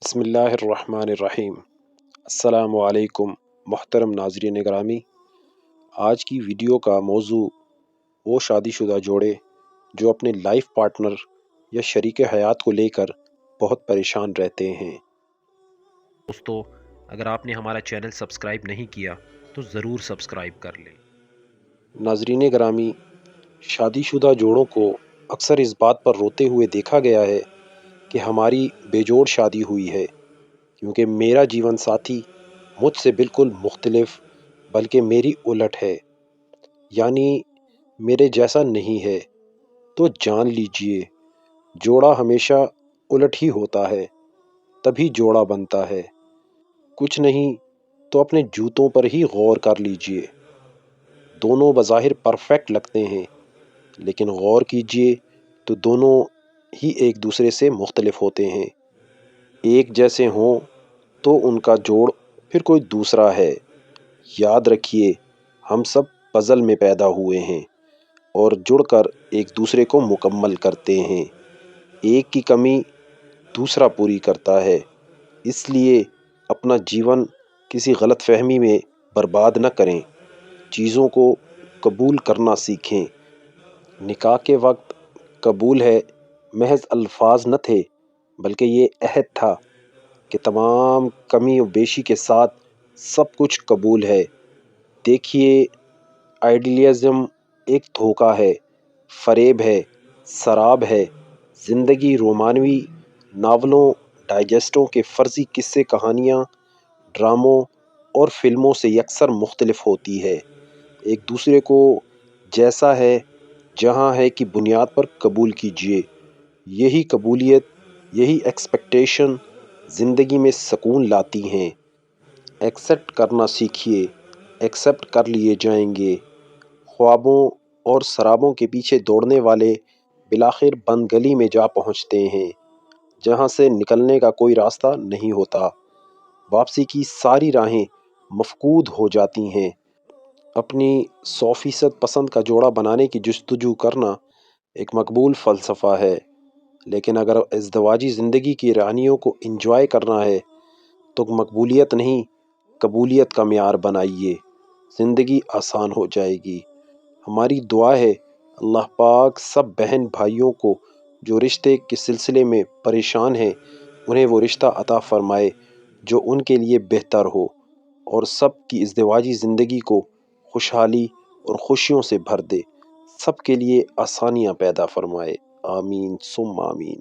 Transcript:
بسم اللہ الرحمن الرحیم۔ السلام علیکم محترم ناظرین گرامی۔ آج کی ویڈیو کا موضوع وہ شادی شدہ جوڑے جو اپنے لائف پارٹنر یا شریک حیات کو لے کر بہت پریشان رہتے ہیں۔ دوستو، اگر آپ نے ہمارا چینل سبسکرائب نہیں کیا تو ضرور سبسکرائب کر لیں۔ ناظرین گرامی، شادی شدہ جوڑوں کو اکثر اس بات پر روتے ہوئے دیکھا گیا ہے کہ ہماری بے جوڑ شادی ہوئی ہے، کیونکہ میرا جیون ساتھی مجھ سے بالکل مختلف بلکہ میری الٹ ہے، یعنی میرے جیسا نہیں ہے۔ تو جان لیجئے، جوڑا ہمیشہ الٹ ہی ہوتا ہے، تبھی جوڑا بنتا ہے۔ کچھ نہیں تو اپنے جوتوں پر ہی غور کر لیجئے۔ دونوں بظاہر پرفیکٹ لگتے ہیں، لیکن غور کیجئے تو دونوں ہی ایک دوسرے سے مختلف ہوتے ہیں۔ ایک جیسے ہوں تو ان کا جوڑ پھر کوئی دوسرا ہے۔ یاد رکھیے، ہم سب پزل میں پیدا ہوئے ہیں اور جڑ کر ایک دوسرے کو مکمل کرتے ہیں۔ ایک کی کمی دوسرا پوری کرتا ہے، اس لیے اپنا جیون کسی غلط فہمی میں برباد نہ کریں۔ چیزوں کو قبول کرنا سیکھیں۔ نکاح کے وقت قبول ہے محض الفاظ نہ تھے، بلکہ یہ عہد تھا کہ تمام کمی و بیشی کے ساتھ سب کچھ قبول ہے۔ دیکھیے، آئیڈیلزم ایک دھوکہ ہے، فریب ہے، سراب ہے۔ زندگی رومانوی ناولوں، ڈائجسٹوں کے فرضی قصے کہانیاں، ڈراموں اور فلموں سے یکسر مختلف ہوتی ہے۔ ایک دوسرے کو جیسا ہے جہاں ہے کی بنیاد پر قبول کیجئے۔ یہی قبولیت، یہی ایکسپیکٹیشن زندگی میں سکون لاتی ہیں۔ ایکسپٹ کرنا سیکھیے، ایکسپٹ کر لیے جائیں گے۔ خوابوں اور سرابوں کے پیچھے دوڑنے والے بالآخر بند گلی میں جا پہنچتے ہیں، جہاں سے نکلنے کا کوئی راستہ نہیں ہوتا۔ واپسی کی ساری راہیں مفقود ہو جاتی ہیں۔ اپنی 100% پسند کا جوڑا بنانے کی جستجو کرنا ایک مقبول فلسفہ ہے، لیکن اگر ازدواجی زندگی کی رہنیوں کو انجوائے کرنا ہے تو مقبولیت نہیں، قبولیت کا معیار بنائیے۔ زندگی آسان ہو جائے گی۔ ہماری دعا ہے اللہ پاک سب بہن بھائیوں کو جو رشتے کے سلسلے میں پریشان ہیں، انہیں وہ رشتہ عطا فرمائے جو ان کے لیے بہتر ہو، اور سب کی ازدواجی زندگی کو خوشحالی اور خوشیوں سے بھر دے، سب کے لیے آسانیاں پیدا فرمائے۔ آمین ثم آمین۔